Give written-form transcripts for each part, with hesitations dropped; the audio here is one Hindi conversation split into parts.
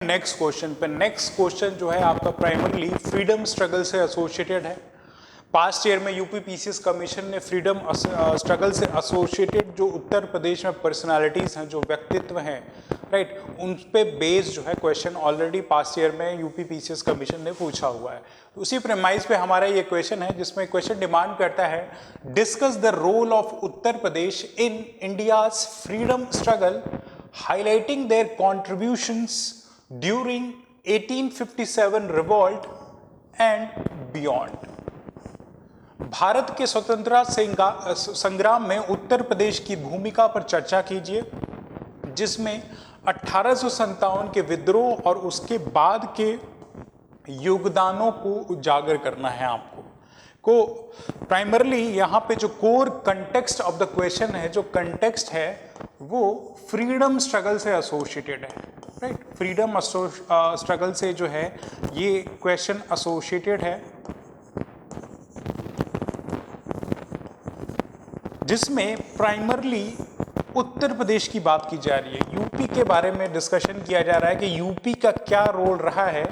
नेक्स्ट क्वेश्चन जो है आपका प्राइमरीली फ्रीडम स्ट्रगल से एसोसिएटेड है। पास्ट ईयर में यूपी पीसीएस कमीशन ने फ्रीडम स्ट्रगल से एसोसिएटेड जो उत्तर प्रदेश में पर्सनालिटीज हैं, जो व्यक्तित्व हैं, राइट, उन पे बेस्ड जो है क्वेश्चन ऑलरेडी पास्ट ईयर में यूपी पीसीएस कमीशन ने पूछा हुआ है। तो उसी प्रेमाइज पे हमारा ये क्वेश्चन है, जिसमें क्वेश्चन डिमांड करता है discuss the role of Uttar Pradesh in India's freedom struggle highlighting their contributions during 1857 revolt and beyond. Bharat के स्वतंत्रता संग्राम में उत्तर प्रदेश की भूमिका पर चर्चा कीजिए, जिसमें 1857 के विद्रोह और उसके बाद के योगदानों को उजागर करना है आपको। प्राइमरली यहाँ पे जो core context of the question है, जो कंटेक्स्ट है वो फ्रीडम स्ट्रगल से एसोसिएटेड है, राइट। फ्रीडम स्ट्रगल से जो है ये क्वेश्चन एसोसिएटेड है, जिसमें प्राइमरली उत्तर प्रदेश की बात की जा रही है। यूपी के बारे में डिस्कशन किया जा रहा है कि यूपी का क्या रोल रहा है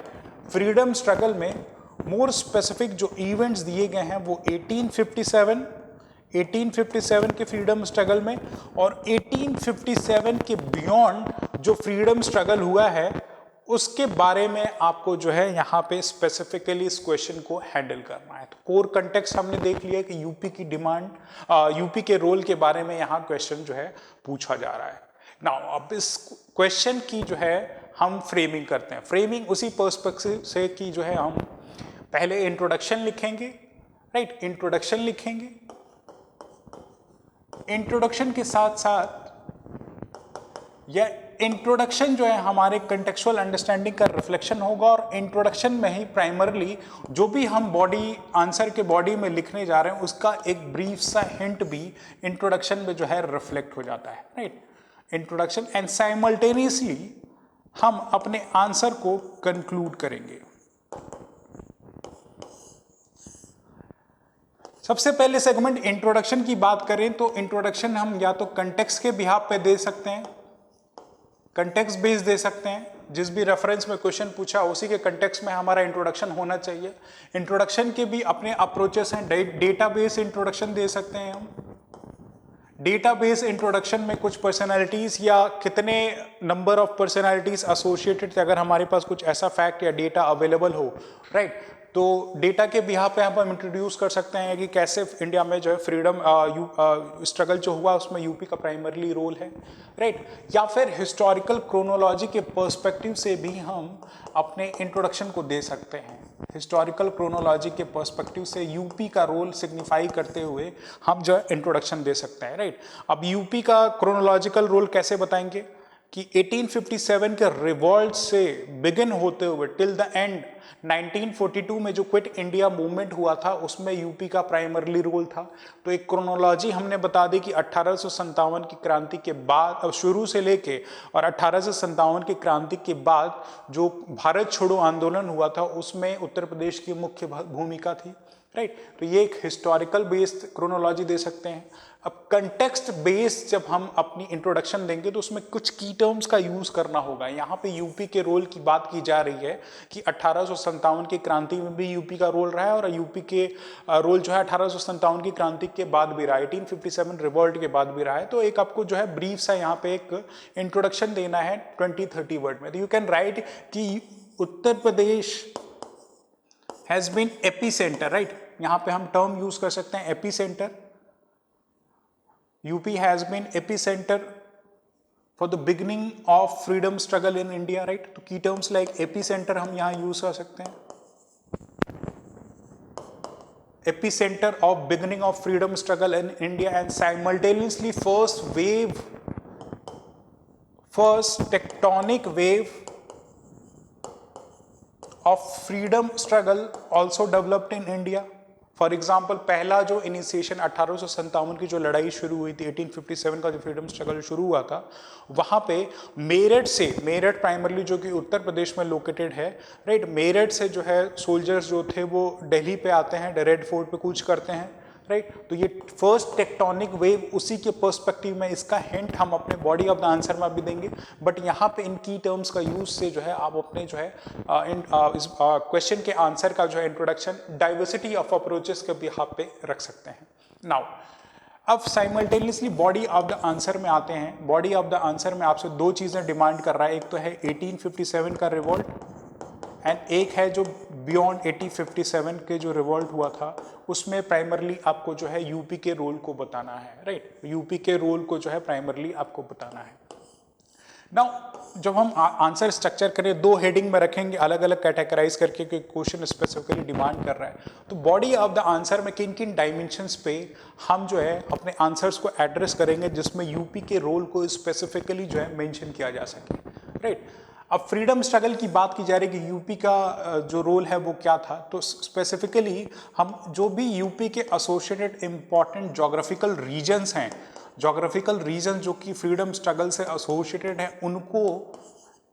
फ्रीडम स्ट्रगल में। मोर स्पेसिफिक जो इवेंट्स दिए गए हैं वो 1857 के फ्रीडम स्ट्रगल में और 1857 के बियॉन्ड जो फ्रीडम स्ट्रगल हुआ है उसके बारे में आपको जो है यहाँ पे स्पेसिफिकली इस क्वेश्चन को हैंडल करना है। तो कोर कंटेक्स्ट हमने देख लिया कि यूपी की डिमांड, यूपी के रोल के बारे में यहाँ क्वेश्चन जो है पूछा जा रहा है। नाउ अब इस क्वेश्चन की जो है हम फ्रेमिंग करते हैं। फ्रेमिंग उसी पर्सपेक्टिव से कि जो है हम पहले इंट्रोडक्शन लिखेंगे, राइट, इंट्रोडक्शन लिखेंगे। इंट्रोडक्शन के साथ साथ यह इंट्रोडक्शन जो है हमारे कंटेक्चुअल अंडरस्टैंडिंग का रिफ्लेक्शन होगा और इंट्रोडक्शन में ही प्राइमरली जो भी हम बॉडी आंसर के बॉडी में लिखने जा रहे हैं उसका एक ब्रीफ सा हिंट भी इंट्रोडक्शन में जो है रिफ्लेक्ट हो जाता है, राइट। इंट्रोडक्शन एंड साइमल्टेनियसली हम अपने आंसर को कंक्लूड करेंगे। सबसे पहले सेगमेंट इंट्रोडक्शन की बात करें तो इंट्रोडक्शन हम या तो कंटेक्स्ट के बिहाफ पे दे सकते हैं, कंटेक्स्ट बेस दे सकते हैं, जिस भी रेफरेंस में क्वेश्चन पूछा उसी के कंटेक्स्ट में हमारा इंट्रोडक्शन होना चाहिए। इंट्रोडक्शन के भी अपने अप्रोचेस हैं, डेटाबेस इंट्रोडक्शन दे सकते हैं हम। डेटाबेस इंट्रोडक्शन में कुछ पर्सनालिटीज या कितने नंबर ऑफ पर्सनालिटीज एसोसिएटेड थे, अगर हमारे पास कुछ ऐसा फैक्ट या डेटा अवेलेबल हो, राइट, तो डेटा के बिहाफ पे हम इंट्रोड्यूस कर सकते हैं कि कैसे इंडिया में जो है फ्रीडम स्ट्रगल जो हुआ उसमें यूपी का प्राइमरली रोल है, राइट। या फिर हिस्टोरिकल क्रोनोलॉजी के पर्सपेक्टिव से भी हम अपने इंट्रोडक्शन को दे सकते हैं। हिस्टोरिकल क्रोनोलॉजी के पर्सपेक्टिव से यूपी का रोल सिग्निफाई करते हुए हम जो है इंट्रोडक्शन दे सकते हैं, राइट। अब यूपी का क्रोनोलॉजिकल रोल कैसे बताएंगे कि 1857 के रिवॉल्ट से बिगिन होते हुए टिल द एंड 1942 में जो क्विट इंडिया मूवमेंट हुआ था उसमें यूपी का प्राइमरली रोल था। तो एक क्रोनोलॉजी हमने बता दी कि 1857 की क्रांति के बाद शुरू से लेके और 1857 की क्रांति के बाद जो भारत छोड़ो आंदोलन हुआ था उसमें उत्तर प्रदेश की मुख्य भूमिका थी, राइट। तो ये एक हिस्टोरिकल बेस्ड क्रोनोलॉजी दे सकते हैं। अब कंटेक्स्ट बेस्ड जब हम अपनी इंट्रोडक्शन देंगे तो उसमें कुछ की टर्म्स का यूज करना होगा। यहाँ पे यूपी के रोल की बात की जा रही है कि 1857 की क्रांति में भी यूपी का रोल रहा है और यूपी के रोल जो है 1857 की क्रांति के बाद भी रहा है, 1857 रिवॉल्ट के बाद भी रहा है। तो एक आपको जो है ब्रीफ सा यहाँ पे एक इंट्रोडक्शन देना है 20-30 वर्ड में। तो यू कैन राइट कि Uttar Pradesh has been epicentre, right. यहाँ पे हम टर्म यूज कर सकते हैं epicentre. UP has been epicentre for the beginning of freedom struggle in India, right. तो की टर्म्स लाइक एपीसेंटर हम यहाँ यूज कर सकते हैं। Epicentre of beginning of freedom struggle in India and simultaneously first tectonic wave of freedom struggle also developed in India. For example पहला जो इनिशिएशन 1857 की जो लड़ाई शुरू हुई थी, 1857 का जो फ्रीडम स्ट्रगल शुरू हुआ था, वहाँ पे मेरठ प्राइमरली जो कि उत्तर प्रदेश में लोकेटेड है, राइट, मेरठ से जो है सोल्जर्स जो थे वो दिल्ली पे आते हैं, रेड फोर्ट पे कूच करते हैं, राइट। तो ये फर्स्ट टेक्टोनिक वेव उसी के पर्सपेक्टिव में, इसका हिंट हम अपने बॉडी ऑफ द आंसर में भी देंगे, बट यहाँ पे इन की टर्म्स का यूज से जो है आप अपने जो है इस क्वेश्चन के आंसर का जो है इंट्रोडक्शन डाइवर्सिटी ऑफ अप्रोचेस के बिहाफ पे रख सकते हैं। नाउ अब simultaneously body of the answer में आते हैं। बॉडी ऑफ द आंसर में आपसे दो चीज़ें डिमांड कर रहा है, एक तो है 1857 का रिवोल्ट एंड एक है जो बियॉन्ड 1857 के जो रिवोल्ट हुआ था उसमें प्राइमरली आपको जो है यूपी के रोल को बताना है, राइट। यूपी के रोल को जो है प्राइमरली आपको बताना है। नाउ जब हम आंसर स्ट्रक्चर करें, दो हेडिंग में रखेंगे अलग अलग कैटेगराइज करके कि क्वेश्चन स्पेसिफिकली डिमांड कर रहा है, तो बॉडी ऑफ द आंसर में किन किन डायमेंशंस पे हम जो है अपने आंसर्स को एड्रेस करेंगे जिसमें यूपी के रोल को स्पेसिफिकली जो है मेंशन किया जा सके, राइट। अब फ्रीडम स्ट्रगल की बात की जा रही है कि यूपी का जो रोल है वो क्या था, तो स्पेसिफिकली हम जो भी यूपी के एसोसिएटेड इंपॉर्टेंट जोग्राफिकल रीजन्स हैं, जोग्राफिकल रीजन जो कि फ्रीडम स्ट्रगल से एसोसिएटेड हैं, उनको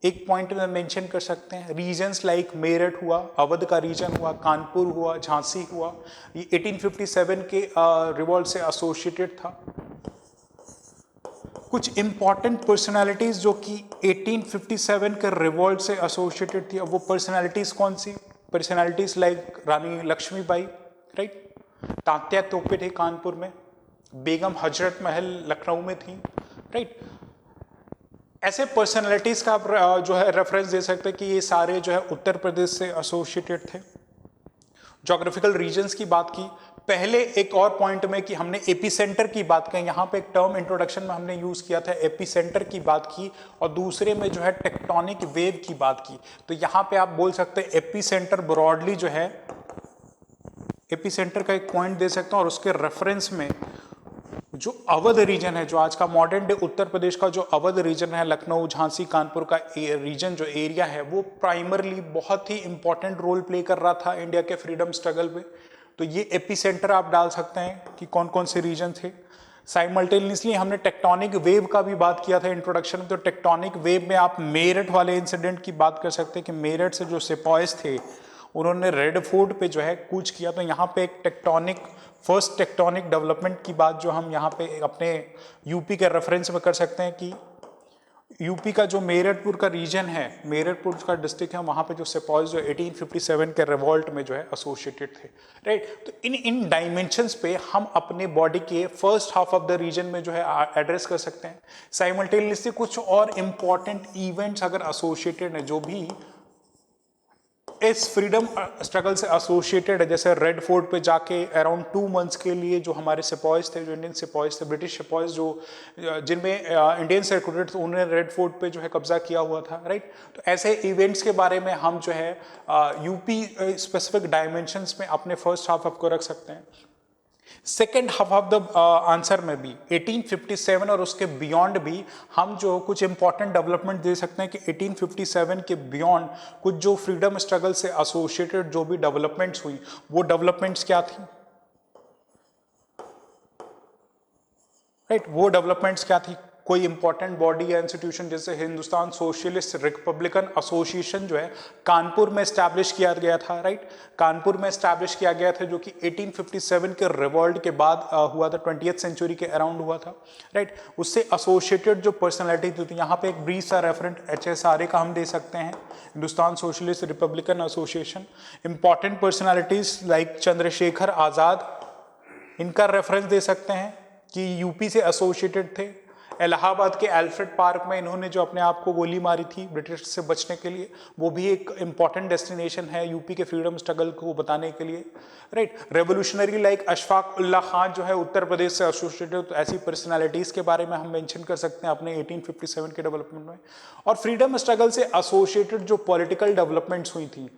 एक पॉइंट में मेंशन कर सकते हैं। रीजन्स लाइक मेरठ हुआ, अवध का रीजन हुआ, कानपुर हुआ, झांसी हुआ, ये 1857 के रिवॉल्ट से एसोसिएटेड था। कुछ इंपॉर्टेंट पर्सनालिटीज जो कि 1857 के रिवॉल्ट से एसोसिएटेड थी, अब वो पर्सनालिटीज कौन सी? पर्सनालिटीज लाइक रानी लक्ष्मीबाई, राइट, तात्या तोपे थे कानपुर में, बेगम हजरत महल लखनऊ में थी, राइट। ऐसे पर्सनालिटीज का आप जो है रेफरेंस दे सकते हैं कि ये सारे जो है उत्तर प्रदेश से एसोसिएटेड थे। ज्योग्राफिकल रीजन्स की बात की, पहले एक और पॉइंट में कि हमने एपीसेंटर की बात की, यहाँ पे एक टर्म इंट्रोडक्शन में हमने यूज किया था, एपीसेंटर की बात की, और दूसरे में जो है टेक्टोनिक वेव की बात की। तो यहाँ पे आप बोल सकते हैं एपीसेंटर ब्रॉडली जो है, एपीसेंटर का एक पॉइंट दे सकते हैं, और उसके रेफरेंस में जो अवध रीजन है, जो आज का मॉडर्न डे उत्तर प्रदेश का जो अवध रीजन है, लखनऊ, झांसी, कानपुर का रीजन जो एरिया है, वो प्राइमरली बहुत ही इंपॉर्टेंट रोल प्ले कर रहा था इंडिया के फ्रीडम स्ट्रगल पे। तो ये एपीसेंटर आप डाल सकते हैं कि कौन कौन से रीजन थे। साइमल्टेनियसली हमने टेक्टोनिक वेव का भी बात किया था इंट्रोडक्शन में, तो टेक्टोनिक वेव में आप मेरठ वाले इंसिडेंट की बात कर सकते हैं कि मेरठ से जो सिपाहीज थे उन्होंने रेड फोर्ट पे जो है कूच किया। तो यहाँ पे एक टेक्टोनिक, फर्स्ट टेक्टोनिक डेवलपमेंट की बात जो हम यहाँ पे अपने यूपी के रेफरेंस में कर सकते हैं कि यूपी का जो मेरठपुर का रीजन है, मेरठपुर का डिस्ट्रिक्ट है, वहाँ पे जो सिपाहीज जो 1857 के रिवॉल्ट में जो है एसोसिएटेड थे, राइट। तो इन डायमेंशंस पे हम अपने बॉडी के first half of the region में जो है एड्रेस कर सकते हैं। साइमल्टेनियसली कुछ और इंपॉर्टेंट इवेंट्स अगर एसोसिएटेड है जो भी इस फ्रीडम स्ट्रगल से एसोसिएटेड है, जैसे रेड फोर्ट पे जाके अराउंड 2 मंथ्स के लिए जो हमारे सिपाहीज थे, जो इंडियन सिपाहीज थे, ब्रिटिश सिपाहीज जो जिनमें इंडियन से रिक्रूटेड थे, उन्होंने रेड फोर्ट पे जो है कब्जा किया हुआ था, राइट। तो ऐसे इवेंट्स के बारे में हम जो है यूपी स्पेसिफिक डायमेंशंस में अपने फर्स्ट हाफ को रख सकते हैं। Second half of the answer में भी 1857 और उसके बियॉन्ड भी हम जो कुछ इंपॉर्टेंट डेवलपमेंट दे सकते हैं कि 1857 के बियॉन्ड कुछ जो फ्रीडम स्ट्रगल से एसोसिएटेड जो भी डेवलपमेंट्स हुई, वो डेवलपमेंट्स क्या थी, राइट। वो डेवलपमेंट्स क्या थी? कोई इंपॉर्टेंट बॉडी या इंस्टीट्यूशन जैसे हिंदुस्तान सोशलिस्ट रिपब्लिकन एसोसिएशन जो है कानपुर में एस्टैब्लिश किया गया था, राइट। कानपुर में एस्टैब्लिश किया गया था जो कि 1857 के रिवॉल्ट के बाद हुआ था, 20th सेंचुरी के अराउंड हुआ था, राइट। उससे एसोसिएटेड जो पर्सनैलिटी थी, तो यहाँ पे एक ब्रीफ सा रेफरेंट HSRA का हम दे सकते हैं, Hindustan socialist republican association. Important personalities like Chandrashekhar Azad, इनका रेफरेंस दे सकते हैं कि यूपी से एसोसिएटेड थे। इलाहाबाद के एल्फ्रेड पार्क में इन्होंने जो अपने आप को गोली मारी थी ब्रिटिश से बचने के लिए, वो भी एक इंपॉर्टेंट डेस्टिनेशन है यूपी के फ्रीडम स्ट्रगल को बताने के लिए, right. Revolutionary like Ashfaq Ullah Khan जो है उत्तर प्रदेश से एसोसिएटेड, तो ऐसी पर्सनालिटीज के बारे में हम मेंशन कर सकते हैं अपने 1857 के डेवलपमेंट में। और फ्रीडम स्ट्रगल से एसोसिएटेड जो पॉलिटिकल डेवलपमेंट्स हुई थी,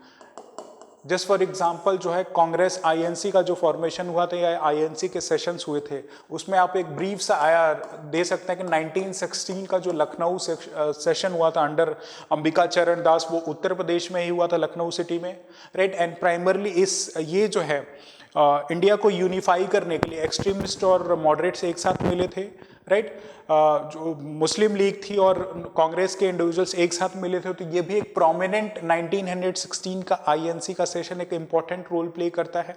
जस्ट फॉर एग्जाम्पल जो है कांग्रेस INC का जो फॉर्मेशन हुआ था या INC के सेशंस हुए थे, उसमें आप एक ब्रीफ सा आया दे सकते हैं कि 1916 का जो लखनऊ सेशन हुआ था अंडर अंबिका चरण दास, वो उत्तर प्रदेश में ही हुआ था, लखनऊ सिटी में, राइट। एंड प्राइमरली ये जो है इंडिया को यूनिफाई करने के लिए एक्सट्रीमिस्ट और मॉडरेट्स एक साथ मिले थे, राइट। जो मुस्लिम लीग थी और कांग्रेस के इंडिविजुअल्स एक साथ मिले थे, तो ये भी एक प्रोमिनेंट 1916 का INC का सेशन एक इंपॉर्टेंट रोल प्ले करता है,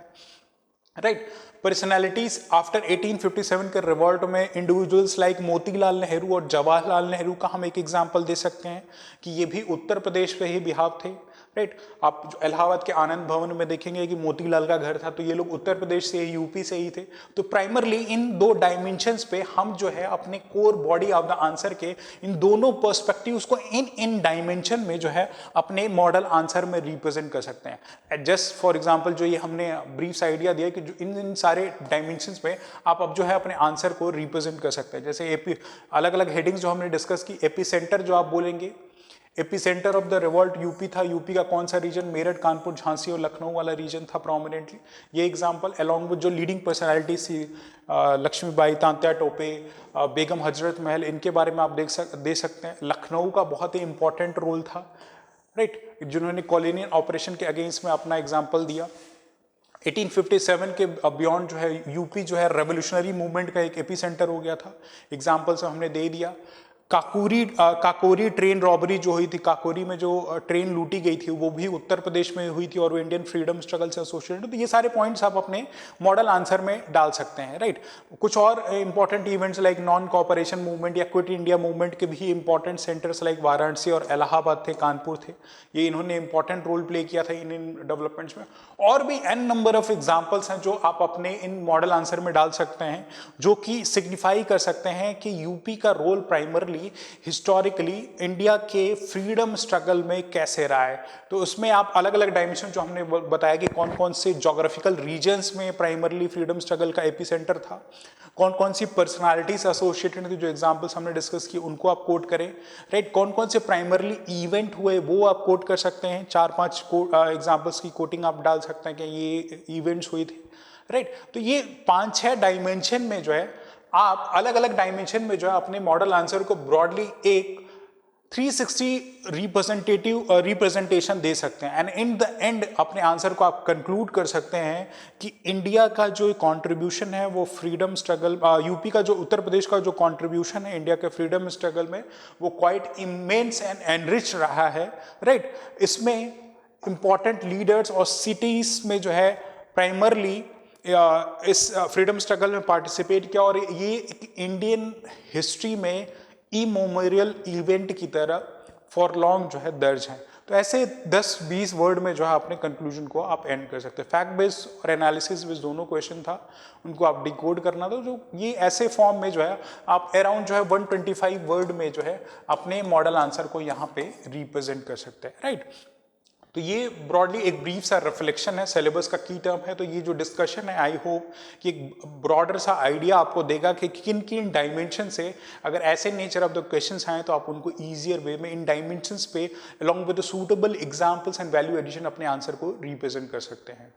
राइट। पर्सनैलिटीज आफ्टर 1857 के रिवॉल्ट में इंडिविजुअल्स लाइक मोतीलाल नेहरू और जवाहरलाल नेहरू का हम एक एग्जाम्पल दे सकते हैं कि ये भी उत्तर प्रदेश पे ही बिहाव थे, राइट। आप जो इलाहाबाद के आनंद भवन में देखेंगे कि मोतीलाल का घर था, तो ये लोग उत्तर प्रदेश से, यूपी से ही थे। तो प्राइमरली इन दो डायमेंशंस पे हम जो है अपने core body of the answer के इन दोनों पर्सपेक्टिव्स को इन डायमेंशन में जो है अपने मॉडल आंसर में रिप्रेजेंट कर सकते हैं। जस्ट फॉर एग्जांपल जो ये हमने ब्रीफ आइडिया दिया कि जो इन सारे डायमेंशंस में आप अब जो है अपने आंसर को रिप्रेजेंट कर सकते हैं। जैसे एपी, अलग अलग हेडिंग्स जो हमने डिस्कस की, एपी सेंटर जो आप बोलेंगे, AP centre of the revolt UP था, यूपी का कौन सा रीजन, मेरठ, कानपुर, झांसी और लखनऊ वाला रीजन था प्रोमिनेंटली। ये एग्जांपल अलॉन्ग विद जो लीडिंग पर्सनालिटीज थी, लक्ष्मीबाई, तांत्या टोपे, बेगम हजरत महल, इनके बारे में आप दे सकते हैं। लखनऊ का बहुत ही इंपॉर्टेंट रोल था, राइट, जिन्होंने कॉलोनियल ऑपरेशन के अगेंस्ट में अपना एग्जाम्पल दिया। 1857 के बियॉन्ड जो है यूपी जो है रेवोल्यूशनरी मूवमेंट का एक एपी सेंटर हो गया था। एग्जाम्पल्स हमने दे दिया। काकोरी ट्रेन रॉबरी जो हुई थी, काकोरी में जो ट्रेन लूटी गई थी वो भी उत्तर प्रदेश में हुई थी और वो इंडियन फ्रीडम स्ट्रगल से एसोसिएटेड। तो ये सारे पॉइंट्स आप अपने मॉडल आंसर में डाल सकते हैं, राइट। कुछ और important events like non cooperation movement या क्विट इंडिया मूवमेंट के भी इंपॉर्टेंट सेंटर्स लाइक वाराणसी और इलाहाबाद थे, कानपुर थे, ये इन्होंने इंपॉर्टेंट रोल प्ले किया था इन डेवलपमेंट्स में। और भी एन नंबर ऑफ एग्जाम्पल्स हैं जो आप अपने इन मॉडल आंसर में डाल सकते हैं, जो कि सिग्निफाई कर सकते हैं कि यूपी का रोल प्राइमरली हिस्टोरिकली इंडिया के फ्रीडम स्ट्रगल में कैसे रहा है। तो उसमें आप अलग अलग डायमेंशन जो हमने बताया कि कौन कौन से जोग्राफिकल रीजन्स में प्राइमरली फ्रीडम स्ट्रगल का एपिसेंटर था, कौन कौन सी पर्सनालिटीज एसोसिएटेड थी, जो एग्जांपल्स हमने डिस्कस किए उनको आप कोट करें, राइट। कौन कौन से प्राइमरली इवेंट हुए वो आप कोट कर सकते हैं, 4-5 एग्जांपल्स की कोटिंग आप डाल सकते हैं कि ये इवेंट्स हुई थी, राइट। तो ये 5-6 डायमेंशन में जो है आप अलग अलग डायमेंशन में जो है अपने मॉडल आंसर को ब्रॉडली एक 360 रिप्रेजेंटेशन दे सकते हैं। एंड इन द एंड अपने आंसर को आप कंक्लूड कर सकते हैं कि इंडिया का जो कंट्रीब्यूशन है वो फ्रीडम स्ट्रगल, यूपी का जो, उत्तर प्रदेश का जो कंट्रीब्यूशन है इंडिया के फ्रीडम स्ट्रगल में वो क्वाइट इमेंस एंड एनरिच रहा है, राइट। इसमें इंपॉर्टेंट लीडर्स और सिटीज में जो है प्राइमरली इस फ्रीडम स्ट्रगल में पार्टिसिपेट किया और ये इंडियन हिस्ट्री में इमोमेरियल इवेंट की तरह फॉर लॉन्ग जो है दर्ज है। तो ऐसे 10-20 वर्ड में जो है अपने कंक्लूजन को आप एंड कर सकते हैं। फैक्ट बेस्ड और एनालिसिस बेस्ड दोनों क्वेश्चन था, उनको आप डिकोड करना था। जो ये ऐसे फॉर्म में जो है आप अराउंड जो है 125 वर्ड में जो है अपने मॉडल आंसर को यहाँ पे रिप्रेजेंट कर सकते हैं, राइट। तो ये ब्रॉडली एक ब्रीफ सा रिफ्लेक्शन है, सिलेबस का की टर्म है। तो ये जो डिस्कशन है आई होप कि एक ब्रॉडर सा आइडिया आपको देगा कि किन किन डायमेंशन से अगर ऐसे नेचर ऑफ द क्वेश्चंस आए तो आप उनको ईजियर वे में इन डायमेंशंस पे along with the suitable examples and value addition अपने आंसर को रिप्रेजेंट कर सकते हैं।